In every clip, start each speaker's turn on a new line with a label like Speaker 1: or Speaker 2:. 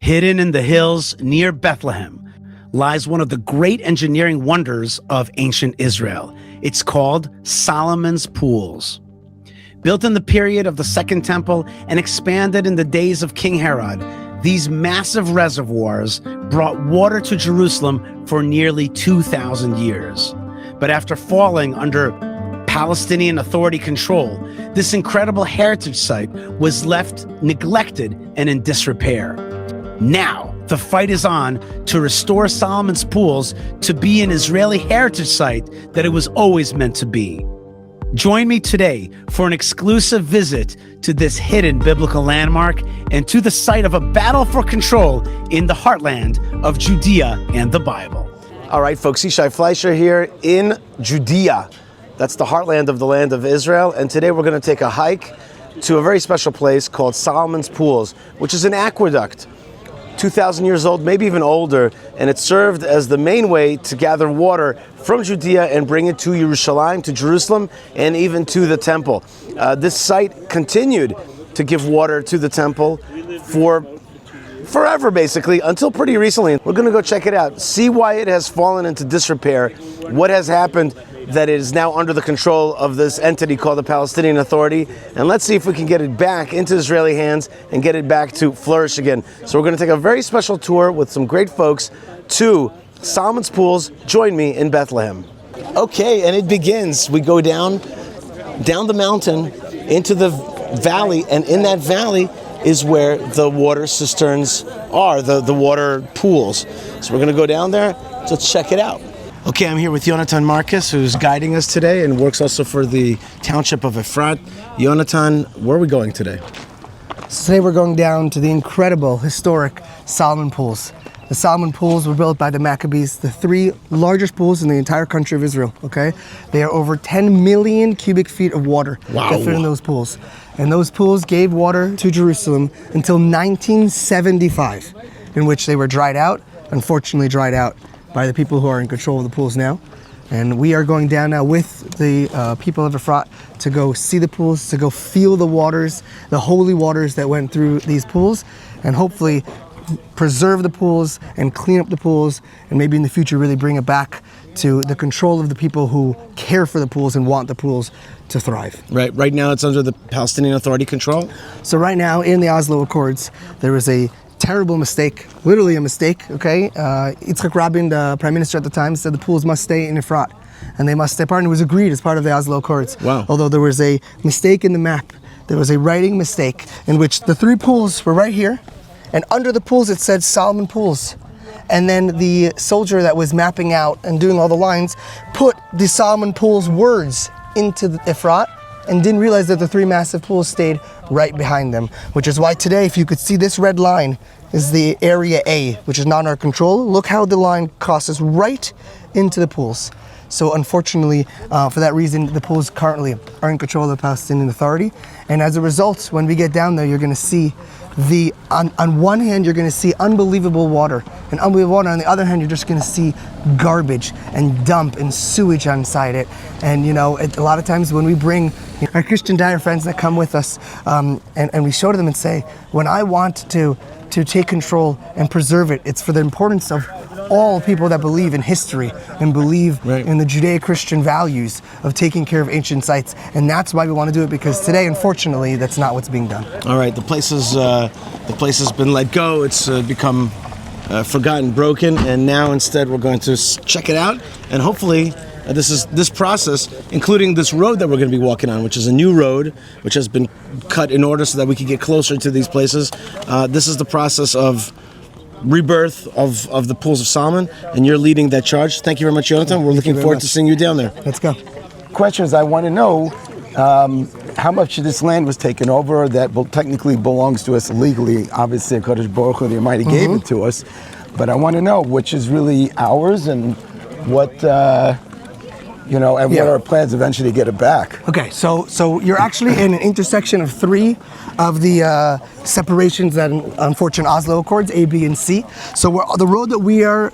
Speaker 1: Hidden in the hills near Bethlehem lies one of the great engineering wonders of ancient Israel. It's called Solomon's Pools. Built in the period of the Second Temple and expanded in the days of King Herod, these massive reservoirs brought water to Jerusalem for nearly 2,000 years. But after falling under Palestinian Authority control, this incredible heritage site was left neglected and in disrepair. Now, the fight is on to restore Solomon's Pools to be an Israeli heritage site that it was always meant to be. Join me today for an exclusive visit to this hidden biblical landmark and to the site of a battle for control in the heartland of Judea and the Bible. All right, folks, Leah Fleisher here in Judea. That's the heartland of the land of Israel. And today we're going to take a hike to a very special place called Solomon's Pools, which is an aqueduct, 2,000 years old, maybe even older, and it served as the main way to gather water from Judea and bring it to Yerushalayim, to Jerusalem, and even to the temple. This site continued to give water to the temple for forever, basically, until pretty recently. We're going to go check it out, see why it has fallen into disrepair, what has happened that it is now under the control of this entity called the Palestinian Authority, and let's see if we can get it back into Israeli hands and get it back to flourish again. So we're going to take a very special tour with some great folks to Solomon's Pools. Join me in Bethlehem. Okay, and it begins. We go down the mountain into the valley, and in that valley is where the water cisterns are, the water pools. So we're going to go down there to check it out. Okay, I'm here with Yonatan Marcus, who's guiding us today and works also for the township of Efrat. Yonatan, where are we going today?
Speaker 2: So today we're going down to the incredible, historic Solomon Pools. The Solomon Pools were built by the Maccabees, the three largest pools in the entire country of Israel, okay? They are over 10 million cubic feet of water that fit in those pools. And those pools gave water to Jerusalem until 1975, in which they were dried out, unfortunately dried out by the people who are in control of the pools now. And we are going down now with the people of Efrat to go see the pools, to go feel the waters, the holy waters that went through these pools, and hopefully preserve the pools and clean up the pools, and maybe in the future really bring it back to the control of the people who care for the pools and want the pools to thrive.
Speaker 1: Right now it's under the Palestinian Authority control?
Speaker 2: So right now in the Oslo Accords, there was a terrible mistake, literally a mistake, okay? Yitzhak Rabin, the prime minister at the time, said the pools must stay in Efrat, and they must stay apart, and it was agreed as part of the Oslo Accords.
Speaker 1: Wow.
Speaker 2: Although there was a mistake in the map. There was a writing mistake in which the three pools were right here, and under the pools it said Solomon Pools. And then the soldier that was mapping out and doing all the lines put the Solomon Pools words into the Efrat and didn't realize that the three massive pools stayed right behind them, which is why today, if you could see this red line, is the area A, which is not in our control. Look how the line crosses right into the pools. So unfortunately, for that reason, the pools currently are in control of the Palestinian Authority. And as a result, when we get down there, you're going to see on one hand, you're going to see unbelievable water. And unbelievable water. On the other hand, you're just going to see garbage and dump and sewage inside it. And, you know, a lot of times when we bring our Christian diner friends that come with us, and we show to them and say, when I want to take control and preserve it, it's for the importance of all people that believe in history and believe in the Judeo-Christian values of taking care of ancient sites. And that's why we want to do it, because today, unfortunately, that's not what's being done.
Speaker 1: All right, the place has been let go. It's become forgotten, broken, and now instead we're going to check it out, and hopefully this process, including this road that we're going to be walking on, which is a new road, which has been cut in order so that we can get closer to these places. This is the process of rebirth of the Pools of Solomon, and you're leading that charge. Thank you very much, Yonatan. We're looking forward to seeing you down there.
Speaker 2: Let's go.
Speaker 3: Questions I want to know, how much of this land was taken over that technically belongs to us legally? Obviously, HaKadosh Baruch Hu, the Almighty, gave it to us, but I want to know which is really ours and what... what are our plans eventually to get it back?
Speaker 2: Okay, so you're actually in an intersection of three of the separations that unfortunate Oslo Accords, A, B, and C. So the road that we are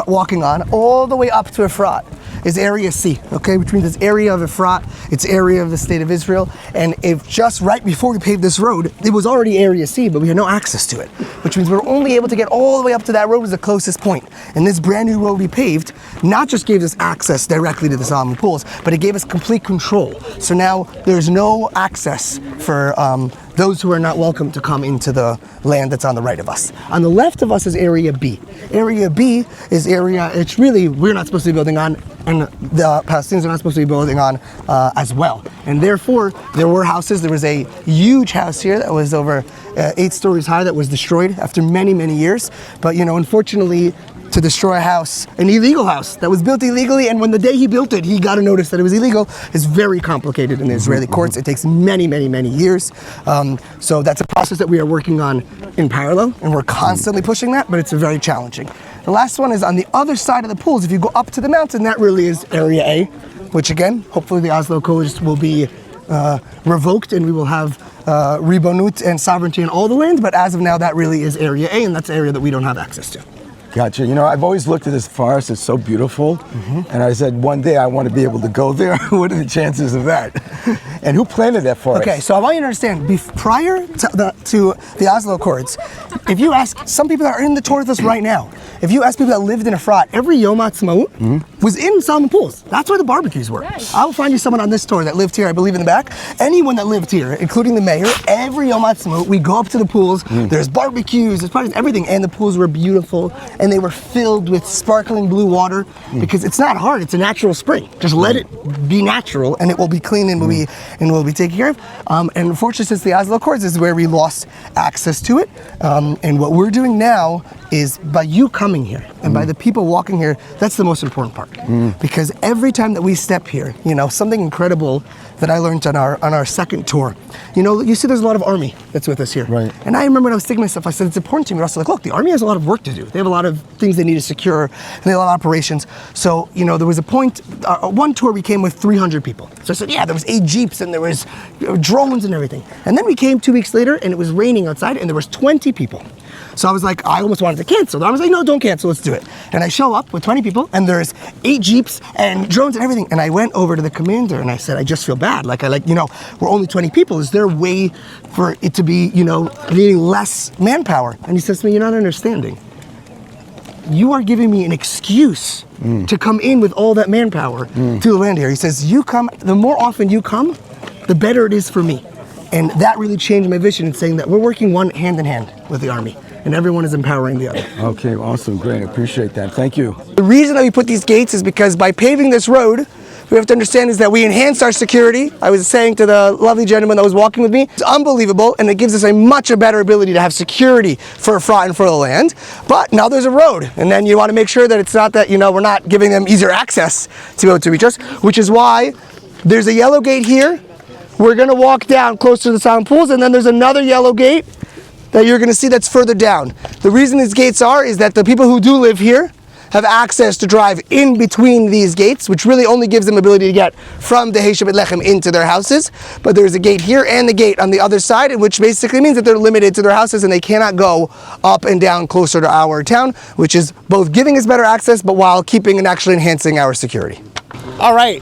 Speaker 2: walking on, all the way up to Efrat, is area C, okay, which means it's area of Efrat, it's area of the state of Israel. And if just right before we paved this road, it was already area C, but we had no access to it, which means we were only able to get all the way up to that road was the closest point. And this brand new road we paved not just gave us access directly to the Solomon Pools, but it gave us complete control. So now there's no access for those who are not welcome to come into the land that's on the right of us. On the left of us is area B. Area B is area, it's really, we're not supposed to be building on, and the Palestinians are not supposed to be building on as well. And therefore, there were houses. There was a huge house here that was over 8 stories high that was destroyed after many, many years. But, you know, unfortunately, to destroy a house, an illegal house that was built illegally, and when the day he built it, he got a notice that it was illegal, is very complicated in the Israeli courts. It takes many, many, many years. So that's a process that we are working on in parallel, and we're constantly pushing that, but it's very challenging. The last one is on the other side of the pools. If you go up to the mountain, that really is Area A, which again, hopefully the Oslo Codes will be revoked and we will have ribonut and sovereignty in all the land, but as of now, that really is Area A, and that's the area that we don't have access to.
Speaker 3: Gotcha. You know, I've always looked at this forest, it's so beautiful, and I said, one day I want to be able to go there. What are the chances of that? And who planted that forest?
Speaker 2: Okay, so I want you to understand, prior to the Oslo Accords, if you ask some people that are in the tour with us right now, if you ask people that lived in Efrat, every Yom Ha'atzmaut was in Solomon Pools. That's where the barbecues were. I will find you someone on this tour that lived here, I believe in the back. Anyone that lived here, including the mayor, every Yom Ha'atzmaut, we go up to the pools, there's barbecues, there's parties, everything, and the pools were beautiful, and they were filled with sparkling blue water, because it's not hard, it's a natural spring. Just let it be natural, and it will be clean and will be taken care of. And unfortunately, since the Oslo Accords, this is where we lost access to it. And what we're doing now is, by you coming here and by the people walking here, that's the most important part. Because every time that we step here, you know, something incredible that I learned on our second tour, you know, you see there's a lot of army that's with us here.
Speaker 3: Right. And
Speaker 2: I remember when I was thinking myself, I said, it's important to me. Also, like, look, the army has a lot of work to do. They have a lot of things they need to secure, and they have a lot of operations. So, you know, there was a point, one tour we came with 300 people. So I said, yeah, there was 8 Jeeps and there was drones and everything. And then we came 2 weeks later and it was raining outside and there was 20 people. So I was like, I almost wanted to cancel. I was like, no, don't cancel, let's do it. And I show up with 20 people and there's 8 Jeeps and drones and everything. And I went over to the commander and I said, I just feel bad. You know, we're only 20 people. Is there a way for it to be, you know, needing less manpower? And he says to me, you're not understanding. You are giving me an excuse to come in with all that manpower to the land here. He says, you come, the more often you come, the better it is for me. And that really changed my vision in saying that we're working one hand in hand with the army, and everyone is empowering the other.
Speaker 3: Okay, awesome, great, I appreciate that. Thank you.
Speaker 2: The reason that we put these gates is because by paving this road, we have to understand is that we enhanced our security. I was saying to the lovely gentleman that was walking with me, it's unbelievable, and it gives us a much better ability to have security for Efrat and for the land. But now there's a road, and then you want to make sure that it's not that, you know, we're not giving them easier access to be able to reach us, which is why there's a yellow gate here. We're going to walk down close to the Solomon Pools, and then there's another yellow gate that you're going to see that's further down. The reason these gates are is that the people who do live here have access to drive in between these gates, which really only gives them ability to get from the Bethlehem into their houses. But there's a gate here and the gate on the other side, which basically means that they're limited to their houses and they cannot go up and down closer to our town, which is both giving us better access, but while keeping and actually enhancing our security.
Speaker 1: All right,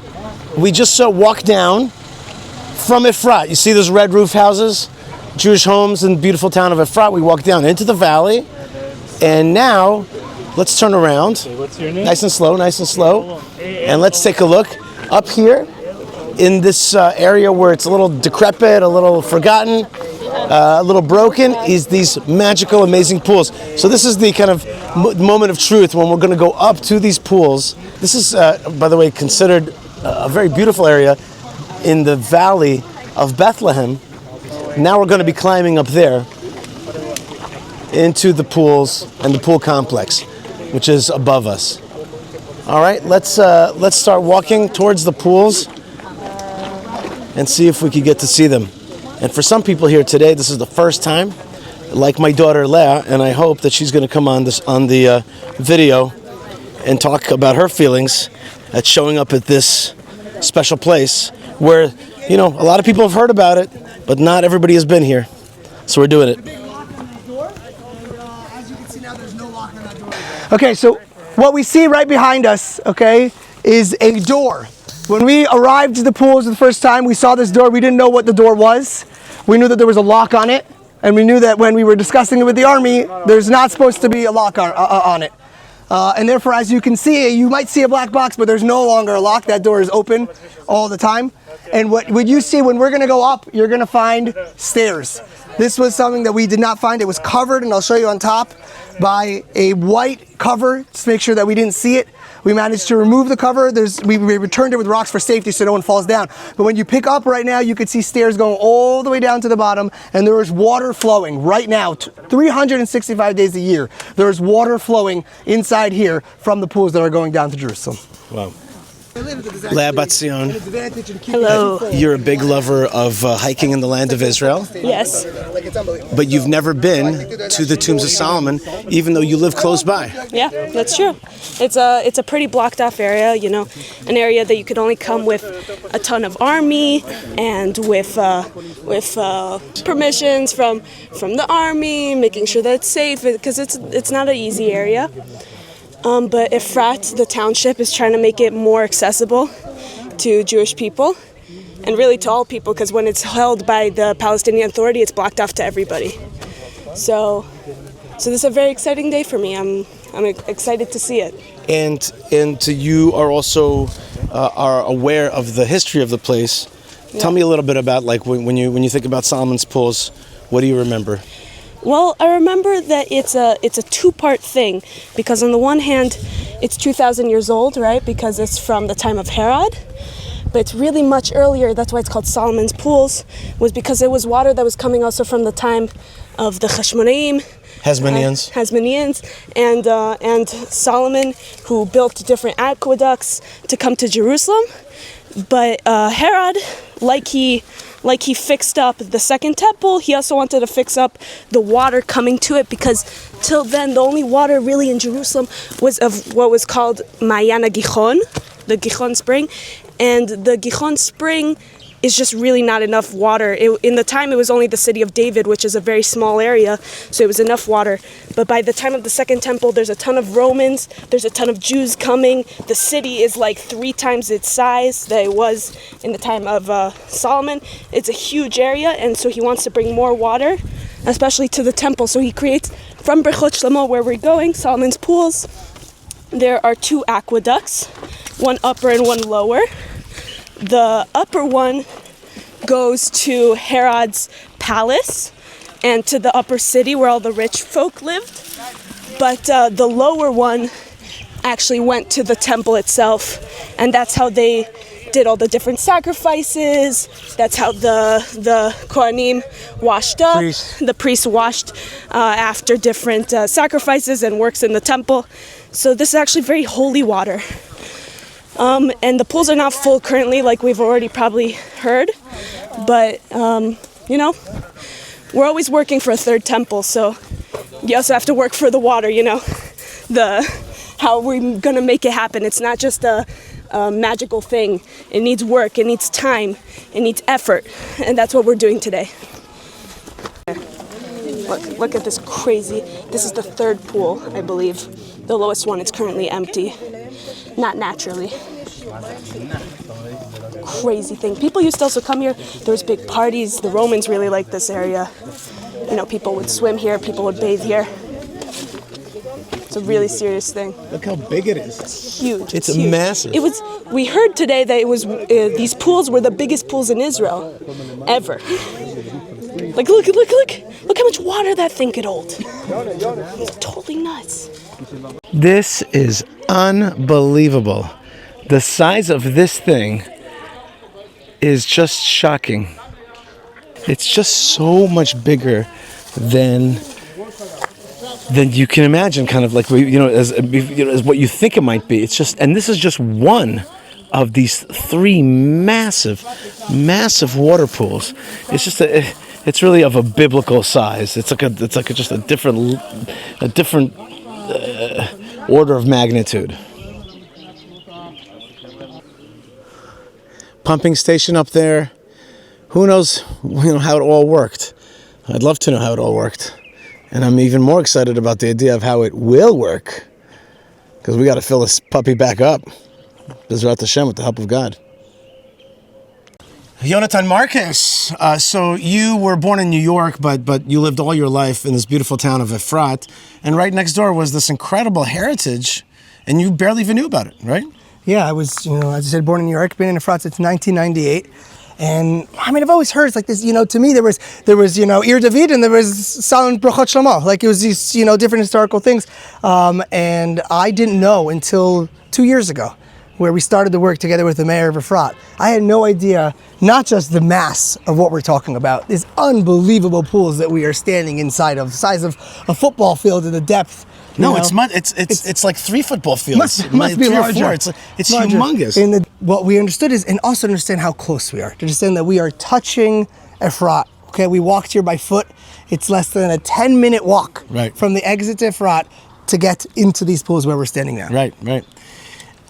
Speaker 1: we just walked down from Efrat. You see those red roof houses? Jewish homes in the beautiful town of Efrat. We walked down into the valley, and now let's turn around.
Speaker 4: What's your name?
Speaker 1: Nice and slow, nice and slow. And let's take a look up here in this area where it's a little decrepit, a little forgotten, a little broken, is these magical, amazing pools. So this is the kind of moment of truth when we're going to go up to these pools. This is, by the way, considered a very beautiful area in the valley of Bethlehem. Now we're going to be climbing up there into the pools and the pool complex, which is above us. All right, let's start walking towards the pools and see if we could get to see them. And for some people here today, this is the first time, like my daughter Leah, and I hope that she's going to come on the video and talk about her feelings at showing up at this special place where, you know, a lot of people have heard about it, but not everybody has been here. So we're doing it.
Speaker 2: Okay, so what we see right behind us, okay, is a door. When we arrived at the pools the first time, we saw this door. We didn't know what the door was. We knew that there was a lock on it, and we knew that when we were discussing it with the army, there's not supposed to be a lock on it. And therefore, as you can see, you might see a black box, but there's no longer a lock. That door is open all the time. And what you see when we're going to go up, you're going to find stairs. This was something that we did not find. It was covered, and I'll show you on top, by a white cover to make sure that we didn't see it. We managed to remove the cover. We returned it with rocks for safety so no one falls down. But when you pick up right now, you can see stairs going all the way down to the bottom, and there is water flowing right now, 365 days a year. There is water flowing inside here from the pools that are going down to Jerusalem.
Speaker 1: Wow. Leah Batzion,
Speaker 4: Hello.
Speaker 1: you're a big lover of hiking in the land of Israel,
Speaker 4: Yes.
Speaker 1: but you've never been to the tombs of Solomon, even though you live close by.
Speaker 4: Yeah, that's true. It's a pretty blocked off area, you know, an area that you could only come with a ton of army and with permissions from the army, making sure that it's safe, because it's not an easy area. But Efrat, the township, is trying to make it more accessible to Jewish people and really to all people, because when it's held by the Palestinian Authority, it's blocked off to everybody. So this is a very exciting day for me. I'm excited to see it.
Speaker 1: And you are also are aware of the history of the place.
Speaker 4: Yeah.
Speaker 1: Tell me a little bit about, like, when you think about Solomon's Pools, what do you remember?
Speaker 4: Well, I remember that it's a two-part thing, because on the one hand, it's 2,000 years old, right? Because it's from the time of Herod, but it's really much earlier. That's why it's called Solomon's Pools, was because it was water that was coming also from the time of the Hasmoneans, and Solomon, who built different aqueducts to come to Jerusalem. But Herod, like he fixed up the second temple, he also wanted to fix up the water coming to it, because till then the only water really in Jerusalem was of what was called Ma'ayana Gihon, the Gihon spring, and the Gihon spring is just really not enough water. In the time, it was only the city of David, which is a very small area, so it was enough water. But by the time of the second temple, there's a ton of Romans, there's a ton of Jews coming. The city is like 3 times its size that it was in the time of Solomon. It's a huge area, and so he wants to bring more water, especially to the temple. So he creates, from Brechot Shlomo, where we're going, Solomon's Pools, there are 2 aqueducts, one upper and one lower. The upper one goes to Herod's palace and to the upper city where all the rich folk lived. But the lower one actually went to the temple itself, and that's how they did all the different sacrifices. That's how the Kohanim washed up. The priests washed after different sacrifices and works in the temple. So this is actually very holy water. And the pools are not full currently, like we've already probably heard, but you know, we're always working for a third temple, so you also have to work for the water, you know, how we're gonna make it happen. It's not just a magical thing. It needs work, it needs time, it needs effort, and that's what we're doing today. Look at this crazy, this is the 3rd pool, I believe. The lowest one is currently empty. Not naturally. Crazy thing. People used to also come here. There was big parties. The Romans really liked this area. You know, people would swim here, people would bathe here. It's a really serious thing.
Speaker 1: Look how big it is.
Speaker 4: It's huge.
Speaker 1: It's
Speaker 4: huge.
Speaker 1: massive.
Speaker 4: We heard today that it was these pools were the biggest pools in Israel ever. Like, look how much water that thing could hold. It's totally nuts.
Speaker 1: This is unbelievable. The size of this thing is just shocking. It's just so much bigger than you can imagine, kind of like, you know, as what you think it might be. It's just, and this is just one of these 3 massive water pools. It's just it's really of a biblical size. It's like just a different order of magnitude. Pumping station up there. Who knows, how it all worked. I'd love to know how it all worked. And I'm even more excited about the idea of how it will work, because we got to fill this puppy back up. Bezrat Hashem, with the help of God. Yonatan Marcus, so you were born in New York, but you lived all your life in this beautiful town of Efrat, and right next door was this incredible heritage, and you barely even knew about it, right?
Speaker 2: Yeah, I was, as I said, born in New York, been in Efrat since 1998. And I mean, I've always heard it's like this, to me, there was, Ir David and there was Solomon Brochot Shlomo. Like it was these, different historical things. And I didn't know until 2 years ago, where we started the work together with the mayor of Efrat. I had no idea, not just the mass of what we're talking about, these unbelievable pools that we are standing inside of, the size of a football field in the depth.
Speaker 1: No, it's like 3 football fields.
Speaker 2: Must be
Speaker 1: 3 or
Speaker 2: larger.
Speaker 1: 4. It's larger. Humongous.
Speaker 2: And what we understood is, and also understand how close we are. To understand that we are touching Efrat. Okay, we walked here by foot. It's less than a 10-minute walk from the exit to Efrat to get into these pools where we're standing now.
Speaker 1: Right.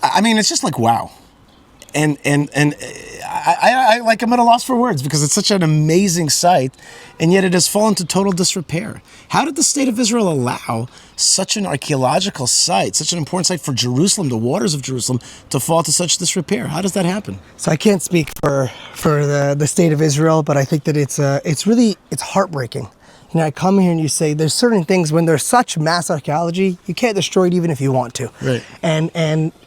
Speaker 1: I mean, it's just like wow. And I like, I'm at a loss for words because it's such an amazing sight, and yet it has fallen to total disrepair. How did the state of Israel allow such an archaeological site, such an important site for Jerusalem, the waters of Jerusalem, to fall to such disrepair? How does that happen?
Speaker 2: So I can't speak for the state of Israel, but I think that it's heartbreaking. I come here and you say there's certain things when there's such mass archaeology, you can't destroy it even if you want to.
Speaker 1: Right.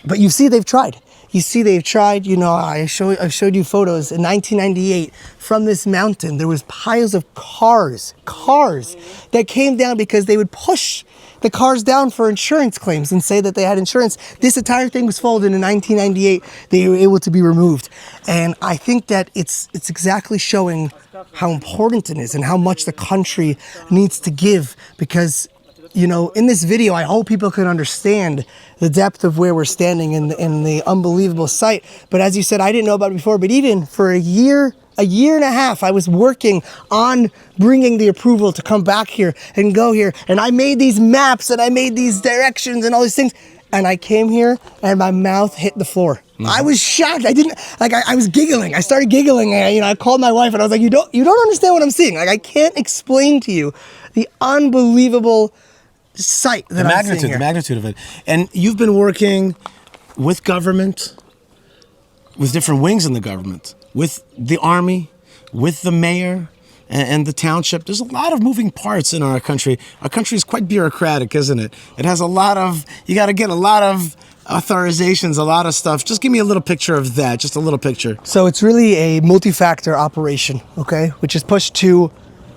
Speaker 2: But you see they've tried. I've showed you photos in 1998 from this mountain. There was piles of cars that came down because they would push the cars down for insurance claims and say that they had insurance. This entire thing was folded in 1998. They were able to be removed. And I think that it's exactly showing how important it is and how much the country needs to give, because in this video, I hope people can understand the depth of where we're standing in the unbelievable site. But as you said, I didn't know about it before, but even for a year and a half, I was working on bringing the approval to come back here and go here. And I made these maps and I made these directions and all these things. And I came here and my mouth hit the floor. Mm-hmm. I was shocked. I was giggling. I started giggling. I called my wife and I was like, you don't understand what I'm seeing. Like, I can't explain to you the unbelievable sight that I'm seeing here.
Speaker 1: The magnitude of it. And you've been working with government, with different wings in the government, with the army, with the mayor and the township. There's a lot of moving parts in our country. Our country is quite bureaucratic, isn't it? It has you got to get a lot of authorizations, a lot of stuff. Just give me a little picture of that, just a little picture.
Speaker 2: So it's really a multi-factor operation, okay, which is pushed to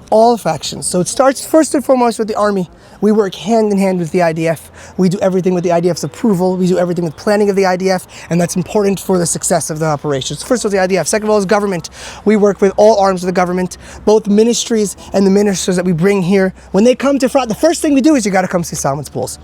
Speaker 2: all factions. So it starts first and foremost with the army. We work hand in hand with the IDF. We do everything with the IDF's approval. We do everything with planning of the IDF, and that's important for the success of the operations. First with the IDF. Second of all is government. We work with all arms of the government, both ministries and the ministers that we bring here. When they come to Efrat, the first thing we do is you got to come see Solomon's Pools.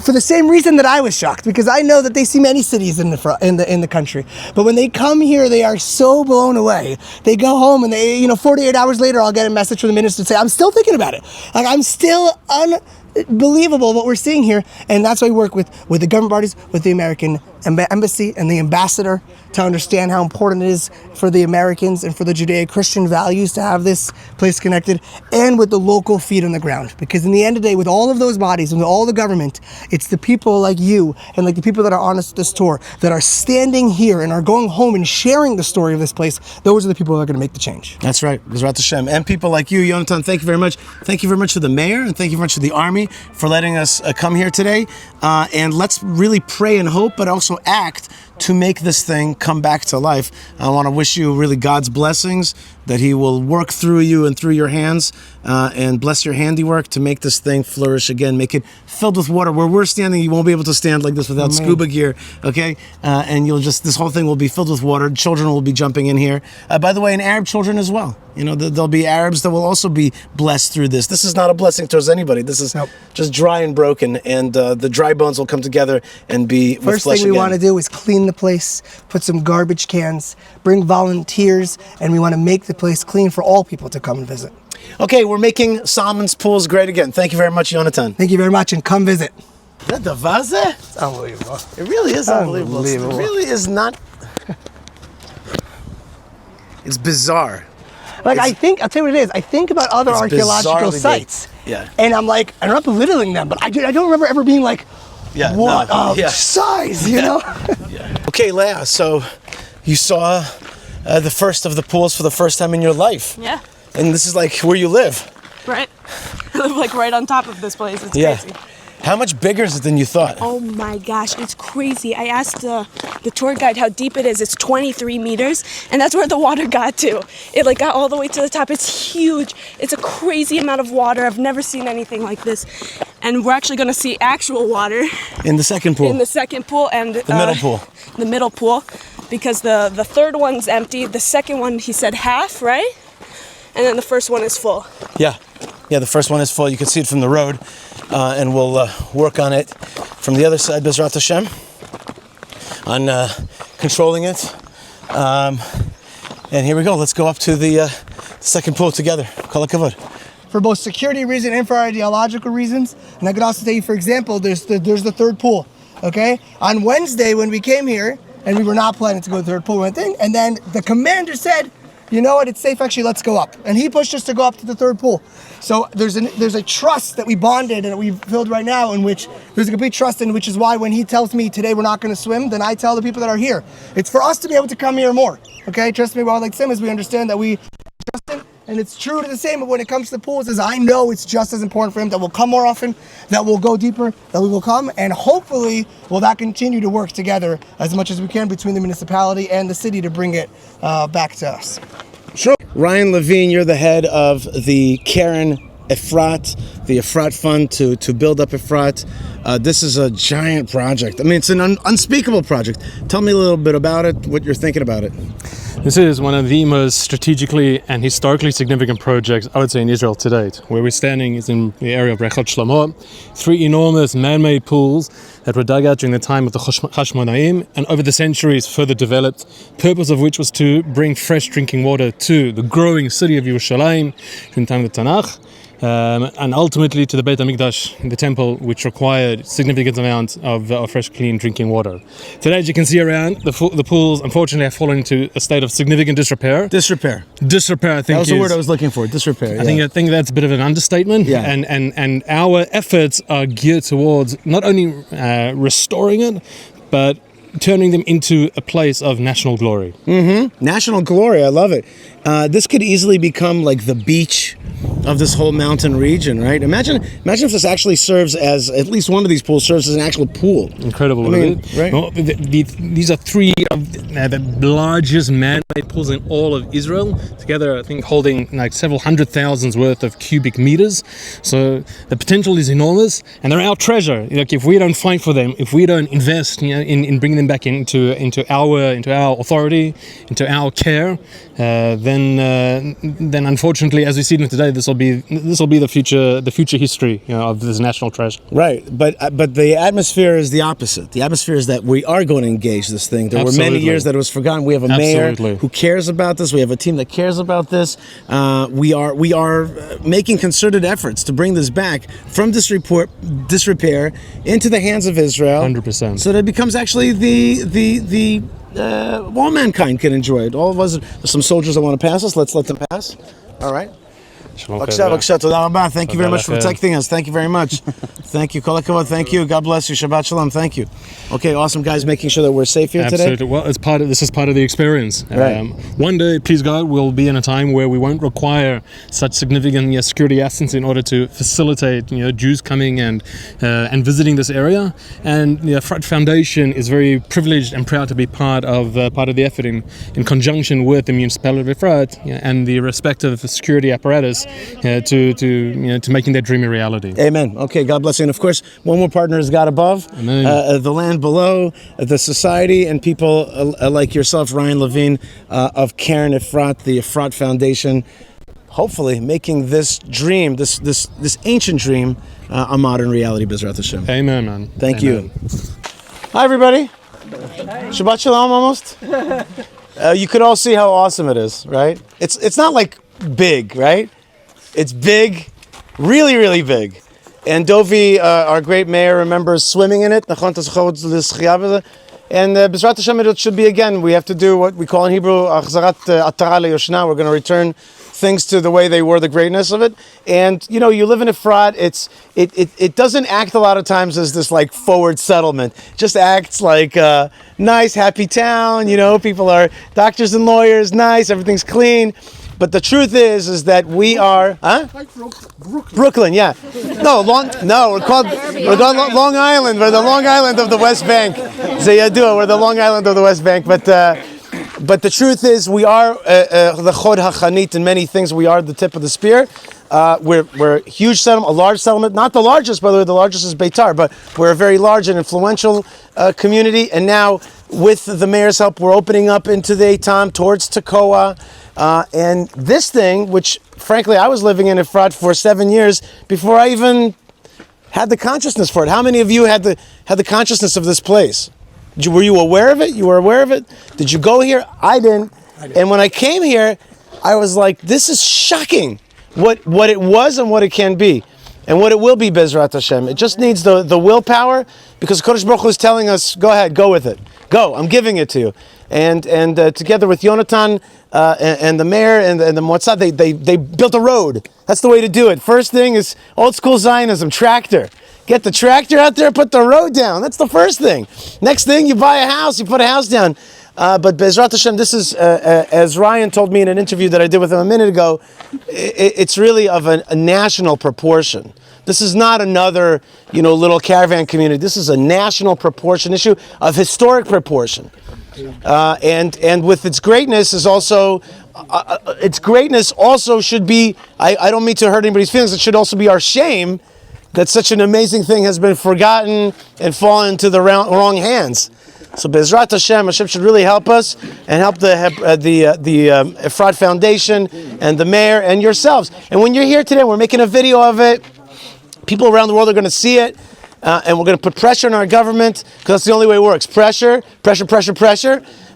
Speaker 2: For the same reason that I was shocked, because I know that they see many cities in the country. But when they come here, they are so blown away. They go home and 48 hours later, I'll get a message from the minister to say, I'm still thinking about it. Like, I'm still unbelievable what we're seeing here. And that's why we work with the government parties, with the American embassy and the ambassador, to understand how important it is for the Americans and for the Judeo-Christian values to have this place connected, and with the local feet on the ground. Because in the end of the day, with all of those bodies and with all the government, it's the people like you and like the people that are on this tour that are standing here and are going home and sharing the story of this place. Those are the people that are going to make the change.
Speaker 1: That's right. Bezrat Hashem. And people like you, Yonatan, thank you very much. Thank you very much to the mayor, and thank you very much to the army for letting us come here today. And let's really pray and hope, but also act to make this thing come back to life. I want to wish you really God's blessings, that He will work through you and through your hands and bless your handiwork to make this thing flourish again, make it filled with water. Where we're standing, you won't be able to stand like this without
Speaker 2: Amen.
Speaker 1: Scuba gear, okay? And this whole thing will be filled with water. Children will be jumping in here. By the way, and Arab children as well. There'll be Arabs that will also be blessed through this. This is not a blessing towards anybody. This is just dry and broken, and the dry bones will come together and be with
Speaker 2: First
Speaker 1: flesh
Speaker 2: thing we
Speaker 1: again.
Speaker 2: want to do is clean the place, put some garbage cans, bring volunteers, and we want to make the place clean for all people to come and visit.
Speaker 1: Okay, we're making Solomon's Pools great again. Thank you very much, Yonatan.
Speaker 2: Thank you very much, and come visit.
Speaker 1: Is that the vaze?
Speaker 2: It's unbelievable.
Speaker 1: It really is unbelievable.
Speaker 2: Unbelievable.
Speaker 1: It really is not. It's bizarre.
Speaker 2: I'll tell you what it is. I think about other
Speaker 1: It's
Speaker 2: archaeological
Speaker 1: bizarrely
Speaker 2: sites.
Speaker 1: big. Yeah.
Speaker 2: And I'm like, I'm not belittling them, but I don't remember ever being like,
Speaker 1: Yeah,
Speaker 2: what
Speaker 1: no,
Speaker 2: a size, you know?
Speaker 1: Yeah. Okay, Leah, so you saw the first of the pools for the first time in your life.
Speaker 4: Yeah.
Speaker 1: And this is like where you live.
Speaker 4: Right. I live like right on top of this place. It's crazy.
Speaker 1: How much bigger is it than you thought?
Speaker 4: Oh my gosh, it's crazy. I asked the tour guide how deep it is. It's 23 meters, and that's where the water got to. It like got all the way to the top. It's huge. It's a crazy amount of water. I've never seen anything like this. And we're actually going to see actual water
Speaker 1: In the second pool.
Speaker 4: in the second pool and
Speaker 1: The middle pool.
Speaker 4: The middle pool, because the third one's empty. The second one, he said half, right? And then the first one is full.
Speaker 1: Yeah, the first one is full. You can see it from the road, and we'll work on it from the other side, Bezrat Hashem, on controlling it. And here we go. Let's go up to the second pool together. Kol hakavod.
Speaker 2: For both security reasons and for ideological reasons. And I could also tell you, for example, there's the third pool. Okay? On Wednesday when we came here, and we were not planning to go to the third pool, and then the commander said, you know what, it's safe actually, let's go up. And he pushed us to go up to the third pool. So there's a trust that we bonded and that we've filled right now, in which there's a complete trust in, which is why when he tells me today we're not going to swim, then I tell the people that are here, it's for us to be able to come here more. Okay, trust me, well, like Sim, we understand that we trust him. And it's true to the same, but when it comes to the pools, is I know it's just as important for him that we'll come more often, that we'll go deeper, that we will come, and hopefully will that continue to work together as much as we can between the municipality and the city to bring it back to us.
Speaker 1: Sure. Ryan Levine, you're the head of the Karen Efrat, the Efrat Fund to build up Efrat. This is a giant project. I mean, it's an unspeakable project. Tell me a little bit about it, what you're thinking about it.
Speaker 5: This is one of the most strategically and historically significant projects, I would say, in Israel to date. Where we're standing is in the area of Rechot Shlomo, 3 enormous man-made pools that were dug out during the time of the Hashmonaim and over the centuries further developed, purpose of which was to bring fresh drinking water to the growing city of Yerushalayim during the time of the Tanakh. And ultimately to the Beit HaMikdash, the temple, which required significant amount of fresh, clean drinking water. Today, as you can see around, the pools, unfortunately, have fallen into a state of significant disrepair.
Speaker 1: Disrepair.
Speaker 5: Disrepair, I think,
Speaker 1: that was the word I was looking for. Disrepair.
Speaker 5: I think that's a bit of an understatement.
Speaker 1: Yeah.
Speaker 5: And our efforts are geared towards not only restoring it, but turning them into a place of national glory.
Speaker 1: Mm-hmm. National glory. I love it. This could easily become like the beach of this whole mountain region, right? Imagine if this actually serves as, at least one of these pools serves as an actual pool.
Speaker 5: Incredible,
Speaker 1: right?
Speaker 5: Well, these are 3 of the largest man-made pools in all of Israel, together I think holding like several hundred thousands worth of cubic meters. So the potential is enormous, and they're our treasure. Like, if we don't fight for them, if we don't invest, in bringing them back into our authority, into our care, then unfortunately, as we see them today, this will be the future history of this national treasure.
Speaker 1: Right, but the atmosphere is the opposite. The atmosphere is that we are going to engage this thing. There were many years that it was forgotten. We have a mayor who cares about this. We have a team that cares about this. We are making concerted efforts to bring this back from disrepair into the hands of Israel.
Speaker 5: 100%.
Speaker 1: So that it becomes actually the all mankind can enjoy it. All of us, some soldiers that want to pass us, let's let them pass. All right. Thank you very much for protecting us. Thank you very much. Thank you. Kol hakavod. Thank you. God bless you. Shabbat shalom. Thank you. Okay, awesome, guys, making sure that we're safe here today.
Speaker 5: Absolutely. Well, this is part of the experience.
Speaker 1: Right.
Speaker 5: One day, please God, we'll be in a time where we won't require such significant security assistance in order to facilitate Jews coming and visiting this area. And the Efrat Foundation is very privileged and proud to be part of the effort in conjunction with the municipality of Efrat and the respective security apparatus to making that dream a reality.
Speaker 1: Amen. Okay, God bless you. And of course, one more partner is God above, the land below, the society, and people like yourself, Ryan Levine, of Karen Efrat, the Efrat Foundation, hopefully making this dream, this ancient dream, a modern reality. Bezrat Hashem.
Speaker 5: Amen, man.
Speaker 1: Thank you. Hi, everybody. Shabbat shalom, almost. You could all see how awesome it is, right? It's not like big, right? It's big, really, really big. And Dovi, our great mayor, remembers swimming in it. And Bezrat Hashem, it should be again. We have to do what we call in Hebrew, achzarat atara leyoshna. We're going to return things to the way they were, the greatness of it. And you know, you live in Efrat, it doesn't act a lot of times as this like forward settlement. It just acts like a nice, happy town. You know, people are doctors and lawyers, nice, everything's clean. But the truth is that we are, Brooklyn, yeah. No, we're called Long Island. We're the Long Island of the West Bank. We're the Long Island of the West Bank. But the truth is, we are the Chod HaChanit in many things. We are the tip of the spear. We're a huge settlement, a large settlement. Not the largest, by the way. The largest is Beitar, but we're a very large and influential community. And now, with the mayor's help, we're opening up into the Eitam towards Tekoa. And this thing, which frankly I was living in Efrat for 7 years before I even had the consciousness for it. How many of you had the consciousness of this place? Were you aware of it? You were aware of it? Did you go here? I didn't. And when I came here, I was like, this is shocking. What it was and what it can be. And what it will be, Bezrat Hashem. It just needs the willpower, because Kodesh Baruch Hu is telling us, go ahead, go with it. Go, I'm giving it to you. And together with Yonatan and the mayor and the Moatzah, they built a road. That's the way to do it. First thing is old school Zionism, tractor. Get the tractor out there, put the road down. That's the first thing. Next thing, you buy a house, you put a house down. But Bezrat Hashem, this is, as Ryan told me in an interview that I did with him a minute ago, it's really of a national proportion. This is not another, little caravan community. This is a national proportion issue of historic proportion. And with its greatness is also, its greatness also should be, I don't mean to hurt anybody's feelings, it should also be our shame that such an amazing thing has been forgotten and fallen into the wrong hands. So Bezrat Hashem should really help us and help the Efrat Foundation and the mayor and yourselves. And when you're here today, we're making a video of it. People around the world are going to see it. And we're going to put pressure on our government, because that's the only way it works. Pressure,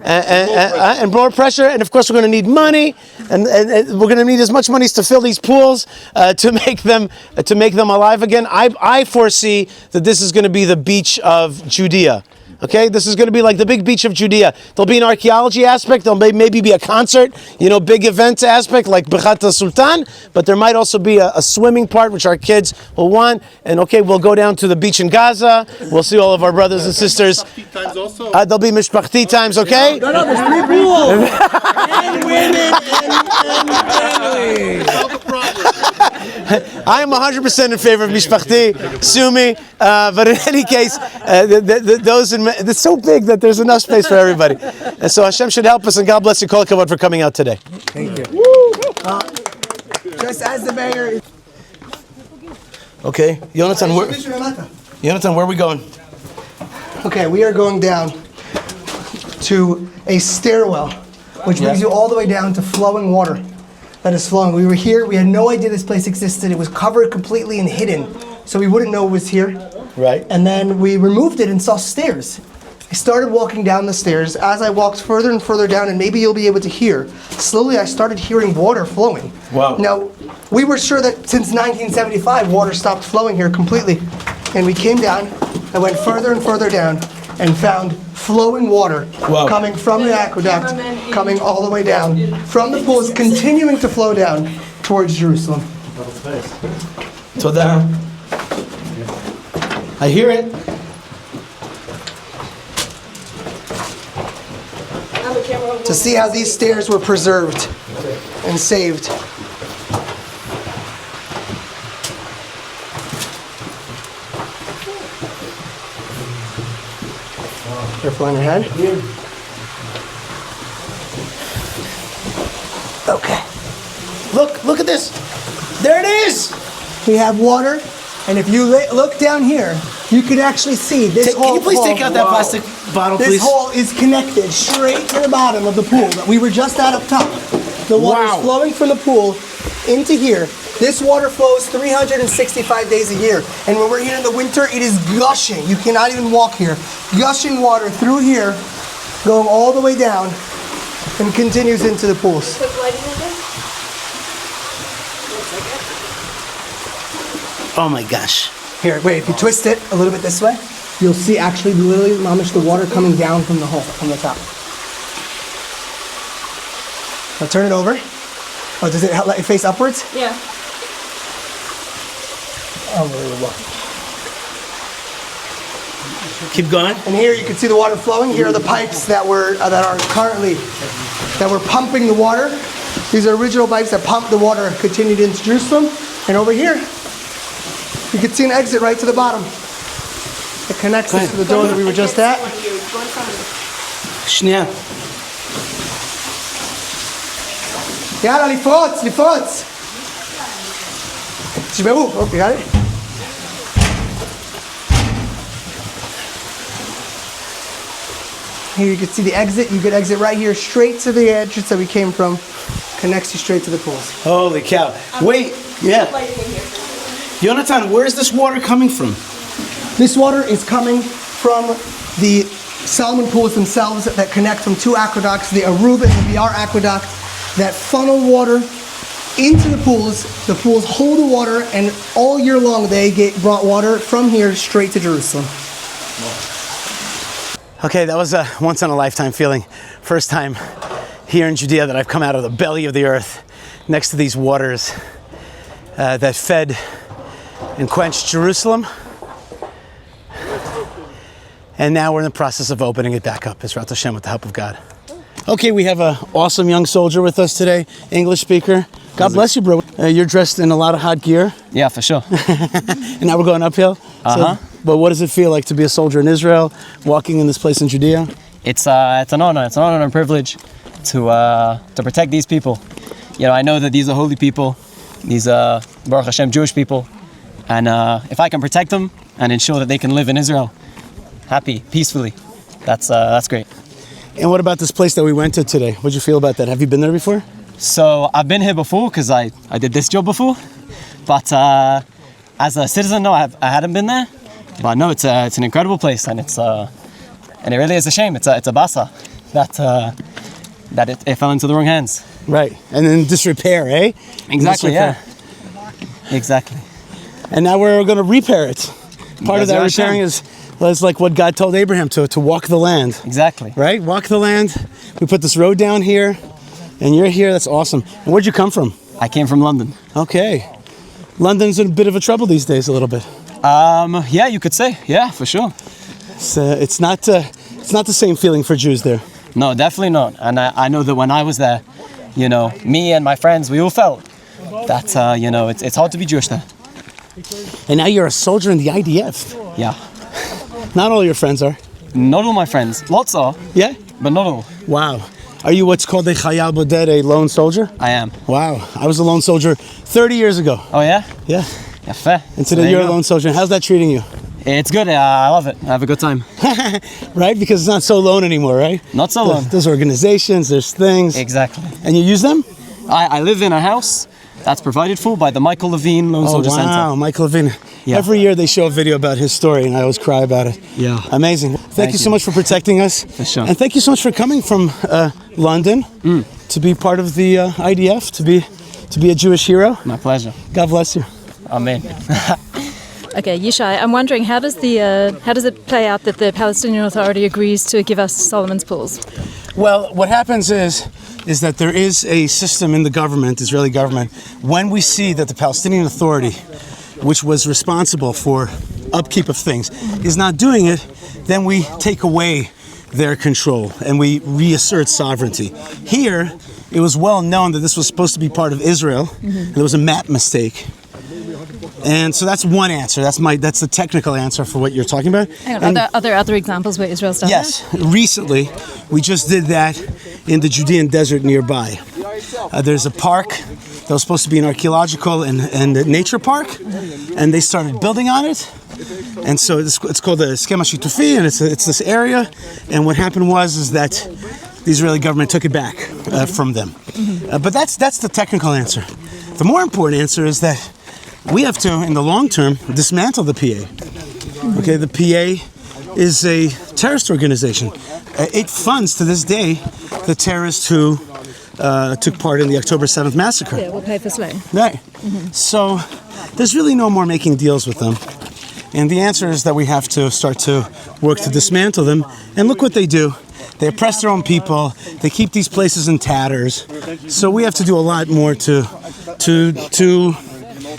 Speaker 1: and more pressure. And of course, we're going to need money, and we're going to need as much money to fill these pools to make them alive again. I foresee that this is going to be the beach of Judea. Okay, this is going to be like the big beach of Judea. There'll be an archaeology aspect. There'll maybe be a concert, big event aspect like Bechat Sultan. But there might also be a swimming part, which our kids will want. And okay, we'll go down to the beach in Gaza. We'll see all of our brothers and sisters. There'll be mishpachti times, okay?
Speaker 2: No, there's 3 pools. And women and family.
Speaker 1: I am 100% in favor of mishpachti. Sue me. But in any case, it's so big that there's enough space for everybody. And so Hashem should help us, and God bless you, Kol Kavod, for coming out today.
Speaker 2: Thank you. Just as the mayor.
Speaker 1: Okay, Yonatan, where are we going?
Speaker 2: Okay, we are going down to a stairwell, which brings you all the way down to flowing water that is flowing. We were here, we had no idea this place existed. It was covered completely and hidden, so we wouldn't know it was here.
Speaker 1: Right.
Speaker 2: And then we removed it and saw stairs. I started walking down the stairs. As I walked further and further down, and maybe you'll be able to hear, slowly I started hearing water flowing.
Speaker 1: Wow.
Speaker 2: Now, we were sure that since 1975, water stopped flowing here completely. And we came down, I went further and further down, and found flowing water coming from the aqueduct, coming all the way down, from the pools, continuing to flow down towards Jerusalem.
Speaker 1: Todah. I hear it.
Speaker 2: To see how these stairs were preserved and saved. Careful on your head. Okay.
Speaker 1: Look at this. There it is.
Speaker 2: We have water, and if you look down here, you can actually see this whole.
Speaker 1: Can you please take out that plastic bottle, please?
Speaker 2: This hole is connected straight to the bottom of the pool that we were just at up top. The water is flowing from the pool into here. This water flows 365 days a year. And when we're here in the winter, it is gushing. You cannot even walk here. Gushing water through here, going all the way down, and continues into the pools.
Speaker 1: Oh my gosh.
Speaker 2: Here, wait, if you twist it a little bit this way, you'll see actually literally, mamish, the water coming down from the hole, from the top. Now turn it over. Oh, does it let you face upwards?
Speaker 4: Yeah.
Speaker 2: Unbelievable.
Speaker 1: Keep going.
Speaker 2: And here you can see the water flowing. Here are the pipes that were pumping the water. These are original pipes that pump the water, continued into Jerusalem. And over here, you can see an exit right to the bottom. It connects us to the door that we were just at.
Speaker 1: שנייה.
Speaker 2: יאללה, לפרוץ. תשמעו, אוקיי, got it? Here you can see the exit. You could exit right here, straight to the entrance that we came from. Connects you straight to the pools.
Speaker 1: Holy cow. Wait, yeah. Jonathan, where is this water coming from?
Speaker 2: This water is coming from the Solomon pools themselves that connect from two aqueducts, the Aruba and the Biar aqueduct, that funnel water into the pools. The pools hold the water, and all year long they brought water from here straight to Jerusalem.
Speaker 1: Okay, that was a once-in-a-lifetime feeling. First time here in Judea that I've come out of the belly of the earth next to these waters that fed and quenched Jerusalem. And now we're in the process of opening it back up, Yisrael Hashem, with the help of God. Okay, we have an awesome young soldier with us today, English speaker. God bless you, bro. You're dressed in a lot of hot gear.
Speaker 6: Yeah, for sure.
Speaker 1: And now we're going uphill. But what does it feel like to be a soldier in Israel, walking in this place in Judea?
Speaker 6: It's an honor. It's an honor and a privilege to protect these people. You know, I know that these are holy people. These are Baruch Hashem Jewish people, and if I can protect them and ensure that they can live in Israel, happy, peacefully, that's great.
Speaker 1: And what about this place that we went to today? What'd you feel about that? Have you been there before?
Speaker 6: So I've been here before because I did this job before, but as a citizen, no, I hadn't been there. But no, it's an incredible place, and it really is a shame. It's a basa that it fell into the wrong hands.
Speaker 1: Right, and then disrepair, eh?
Speaker 6: Exactly,
Speaker 1: disrepair.
Speaker 6: Yeah. Exactly.
Speaker 1: And now we're going to repair it. Part of that repairing is like what God told Abraham to walk the land.
Speaker 6: Exactly.
Speaker 1: Right? Walk the land. We put this road down here, and you're here. That's awesome. And where'd you come from?
Speaker 6: I came from London.
Speaker 1: Okay. London's in a bit of a trouble these days, a little bit.
Speaker 6: Yeah, you could say. Yeah, for sure.
Speaker 1: It's not the same feeling for Jews there.
Speaker 6: No, definitely not. And I know that when I was there, you know, me and my friends, we all felt that, you know, it's hard to be Jewish there.
Speaker 1: And now you're a soldier in the IDF.
Speaker 6: Yeah.
Speaker 1: Not all your friends are.
Speaker 6: Not all my friends. Lots are.
Speaker 1: Yeah?
Speaker 6: But not all.
Speaker 1: Wow. Are you what's called a Chayal Boded, a lone soldier?
Speaker 6: I am.
Speaker 1: Wow. I was a lone soldier 30 years ago.
Speaker 6: Oh, yeah?
Speaker 1: Yeah.
Speaker 6: Yeah, fair.
Speaker 1: And today you're a lone soldier. How's that treating you?
Speaker 6: It's good. I love it. I have a good time.
Speaker 1: Right? Because it's not so lone anymore, right?
Speaker 6: Not so lone.
Speaker 1: There's organizations, there's things.
Speaker 6: Exactly.
Speaker 1: And you use them?
Speaker 6: I live in a house that's provided for by the Michael Levine Lone Soldier Center.
Speaker 1: Wow, Michael Levine.
Speaker 6: Yeah.
Speaker 1: Every year they show a video about his story, and I always cry about it.
Speaker 6: Yeah.
Speaker 1: Amazing. Thank you so much for protecting us.
Speaker 6: For sure.
Speaker 1: And thank you so much for coming from London to be part of the IDF, to be a Jewish hero.
Speaker 6: My pleasure.
Speaker 1: God bless you.
Speaker 6: Amen.
Speaker 7: Okay, Yishai, I'm wondering how does it play out that the Palestinian Authority agrees to give us Solomon's pools?
Speaker 1: Well, what happens is that there is a system in the government, Israeli government, when we see that the Palestinian Authority, which was responsible for upkeep of things, is not doing it, then we take away their control and we reassert sovereignty. Here, it was well known that this was supposed to be part of Israel, and there was a map mistake. And so that's one answer. That's the technical answer for what you're talking about.
Speaker 7: Are there other examples where Israel's done
Speaker 1: Yes. Recently, we just did that in the Judean desert nearby. There's a park that was supposed to be an archaeological and nature park, and they started building on it. And so it's called the Skema Shitufi, and it's this area. And what happened is that the Israeli government took it back from them. But that's the technical answer. The more important answer is that we have to, in the long term, dismantle the PA. Okay, the PA is a terrorist organization. It funds, to this day, the terrorists who took part in the October 7th massacre.
Speaker 7: Yeah, we'll pay for slaying.
Speaker 1: Right. So there's really no more making deals with them. And the answer is that we have to start to work to dismantle them. And look what they do. They oppress their own people. They keep these places in tatters. So we have to do a lot more to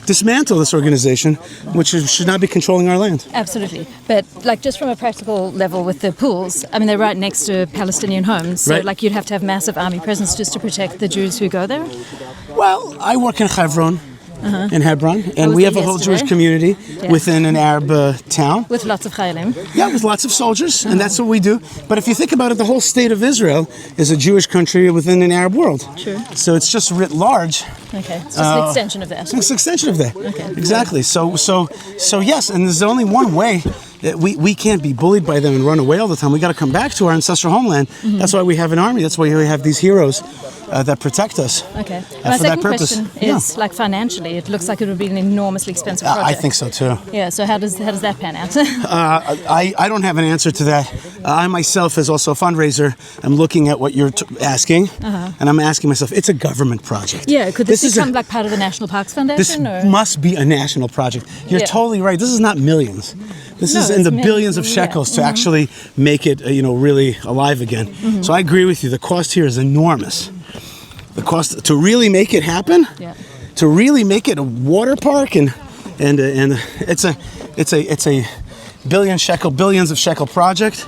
Speaker 1: dismantle this organization, which should not be controlling our land.
Speaker 7: Absolutely. But like just from a practical level with the pools, I mean, they're right next to Palestinian homes. So
Speaker 1: Right.
Speaker 7: like you'd have to have massive army presence just to protect the Jews who go there.
Speaker 1: Well, I work in Hebron, in Hebron, and
Speaker 7: was
Speaker 1: we
Speaker 7: there
Speaker 1: have a whole
Speaker 7: yesterday.
Speaker 1: Jewish community
Speaker 7: Yeah.
Speaker 1: within an Arab town.
Speaker 7: With lots of chayalim.
Speaker 1: Yeah, with lots of soldiers, and that's what we do. But if you think about it, the whole state of Israel is a Jewish country within an Arab world.
Speaker 7: Sure.
Speaker 1: So it's just writ large.
Speaker 7: Okay. It's just an extension of that.
Speaker 1: It's an extension of that.
Speaker 7: Okay.
Speaker 1: Exactly. So yes, and there's only one way that we can't be bullied by them and run away all the time. We got to come back to our ancestral homeland.
Speaker 7: Mm-hmm.
Speaker 1: That's why we have an army. That's why we have these heroes that protect us.
Speaker 7: Okay.
Speaker 1: for
Speaker 7: My
Speaker 1: that
Speaker 7: second
Speaker 1: purpose.
Speaker 7: question is like financially, it looks like it would be an enormously expensive
Speaker 1: I
Speaker 7: project.
Speaker 1: think so too.
Speaker 7: Yeah. So how does that pan out?
Speaker 1: I don't have an answer to that. I myself, as also a fundraiser, am looking at what you're asking, and I'm asking myself, it's a government project.
Speaker 7: Yeah. Could this
Speaker 1: is
Speaker 7: become like part of the National Parks
Speaker 1: This
Speaker 7: Foundation? Or?
Speaker 1: must be a national project. You're
Speaker 7: Yeah.
Speaker 1: totally right. This is not millions. This
Speaker 7: No,
Speaker 1: is in
Speaker 7: it's
Speaker 1: the
Speaker 7: millions,
Speaker 1: billions of
Speaker 7: yeah.
Speaker 1: shekels to actually make it, really alive again. So I agree with you. The cost here is enormous. The cost to really make it happen,
Speaker 7: Yeah.
Speaker 1: to really make it a water park, and it's a billions of shekel project.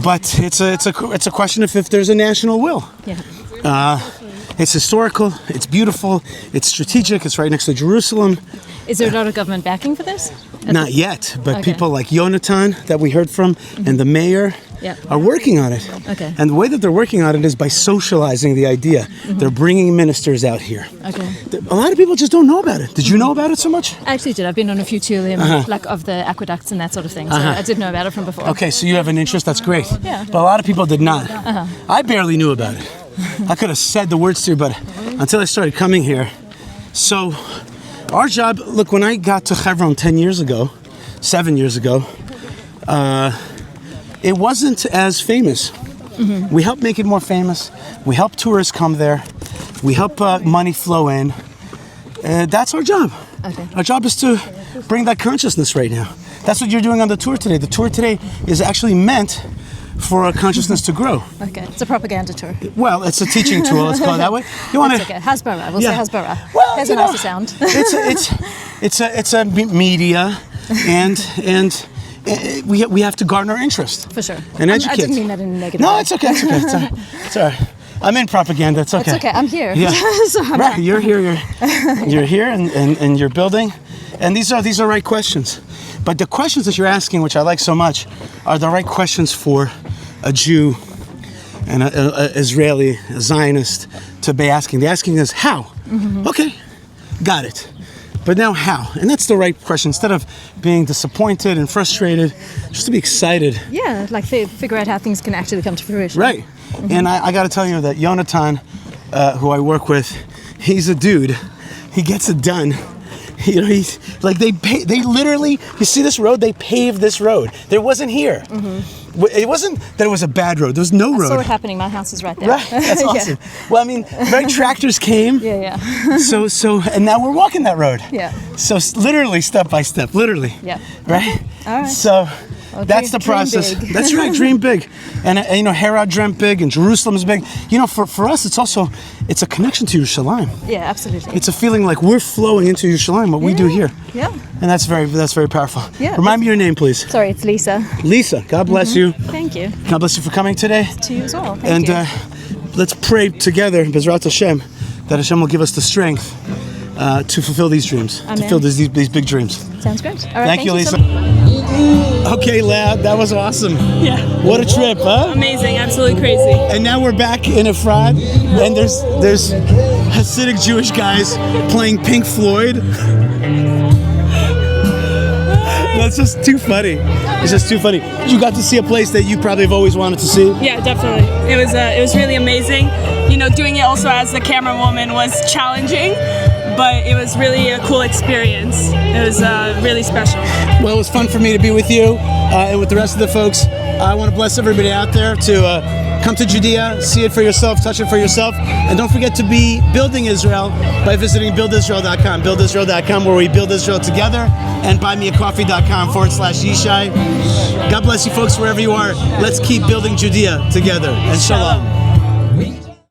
Speaker 1: But it's a question of if there's a national will.
Speaker 7: Yeah.
Speaker 1: It's historical. It's beautiful. It's strategic. It's right next to Jerusalem.
Speaker 7: Is there a lot of government backing for this?
Speaker 1: Not yet, but
Speaker 7: Okay.
Speaker 1: people like Yonatan that we heard from and the mayor
Speaker 7: Yeah.
Speaker 1: are working on it.
Speaker 7: Okay.
Speaker 1: And the way that they're working on it is by socializing the idea. They're bringing ministers out here.
Speaker 7: Okay.
Speaker 1: A lot of people just don't know about it. Did you know about it so much?
Speaker 7: I actually did. I've been on a few tours, like of the aqueducts and that sort of thing. So I did know about it from before.
Speaker 1: Okay, so you have an interest. That's great.
Speaker 7: Yeah.
Speaker 1: But a lot of people did not. I barely knew about it. I could have said the words to you, but until I started coming here. So our job, look, when I got to Hebron 7 years ago, it wasn't as famous. We helped make it more famous. We help tourists come there. We help money flow in. That's our job.
Speaker 7: Okay.
Speaker 1: Our job is to bring that consciousness right now. That's what you're doing on the tour today. The tour today is actually meant for our consciousness to grow.
Speaker 7: Okay. It's a propaganda tour.
Speaker 1: Well, it's a teaching tool. Let's call it that way. You want
Speaker 7: It's okay. Hasbara. We'll say Hasbara.
Speaker 1: Well,
Speaker 7: Has
Speaker 1: you
Speaker 7: a
Speaker 1: know,
Speaker 7: nicer sound.
Speaker 1: it's a media, and we have to garner interest.
Speaker 7: For sure.
Speaker 1: And
Speaker 7: I
Speaker 1: educate.
Speaker 7: didn't mean that in a negative
Speaker 1: No,
Speaker 7: way.
Speaker 1: it's okay. It's okay. It's all right. It's all right. I'm in propaganda. It's okay.
Speaker 7: It's okay. I'm here.
Speaker 1: Yeah.
Speaker 7: So I'm
Speaker 1: Right. You're here. You're here, and you're building, and these are right questions. But the questions that you're asking, which I like so much, are the right questions for a Jew and a Israeli, a Zionist to be asking. The asking is how. Okay, got it. But now how? And that's the right question. Instead of being disappointed and frustrated, just to be excited.
Speaker 7: Yeah, like figure out how things can actually come to fruition.
Speaker 1: Right. And I got to tell you that Yonatan, who I work with, he's a dude. He gets it done. You know, he's like they literally, you see this road? They paved this road. There wasn't here. It wasn't that it was a bad road. There was no
Speaker 7: I
Speaker 1: road.
Speaker 7: saw it happening. My house is right there.
Speaker 1: Right. That's
Speaker 7: Yeah.
Speaker 1: awesome. Well, I mean, right, tractors came.
Speaker 7: Yeah.
Speaker 1: So, and now we're walking that road.
Speaker 7: Yeah.
Speaker 1: So literally, step by step, literally.
Speaker 7: Yeah.
Speaker 1: Right.
Speaker 7: All right.
Speaker 1: So.
Speaker 7: Well,
Speaker 1: That's the
Speaker 7: dream
Speaker 1: process.
Speaker 7: big.
Speaker 1: That's right. Dream big, and Herod dreamt big, and Jerusalem's big. For us, it's a connection to Yerushalayim.
Speaker 7: Yeah, absolutely.
Speaker 1: It's a feeling like we're flowing into Yerushalayim, what we do here.
Speaker 7: Yeah.
Speaker 1: And that's very powerful.
Speaker 7: Yeah.
Speaker 1: Remind me your name, please.
Speaker 7: Sorry, it's Lisa.
Speaker 1: Lisa. God bless you.
Speaker 7: Thank you.
Speaker 1: God bless you for coming today.
Speaker 7: To you as well. Thank
Speaker 1: And
Speaker 7: you.
Speaker 1: let's pray together, Bezrat Hashem, that Hashem will give us the strength to fulfill these dreams, to
Speaker 7: Amen.
Speaker 1: fulfill these big dreams.
Speaker 7: Sounds good. All right.
Speaker 1: Thank you, Lisa.
Speaker 7: so much.
Speaker 1: Okay, lad, that was awesome.
Speaker 4: Yeah.
Speaker 1: What a trip, huh?
Speaker 4: Amazing, absolutely crazy.
Speaker 1: And now we're back in Efrat, and there's Hasidic Jewish guys playing Pink Floyd. That's just too funny. It's just too funny. You got to see a place that you probably have always wanted to see.
Speaker 4: Yeah, definitely. It was really amazing. Doing it also as the camerawoman was challenging, but it was really a cool experience. It was really special.
Speaker 1: Well, it was fun for me to be with you and with the rest of the folks. I want to bless everybody out there to Come to Judea, see it for yourself, touch it for yourself, and don't forget to be building Israel by visiting buildisrael.com. Buildisrael.com, where we build Israel together, and buymeacoffee.com/Yishai. God bless you folks wherever you are. Let's keep building Judea together. And shalom.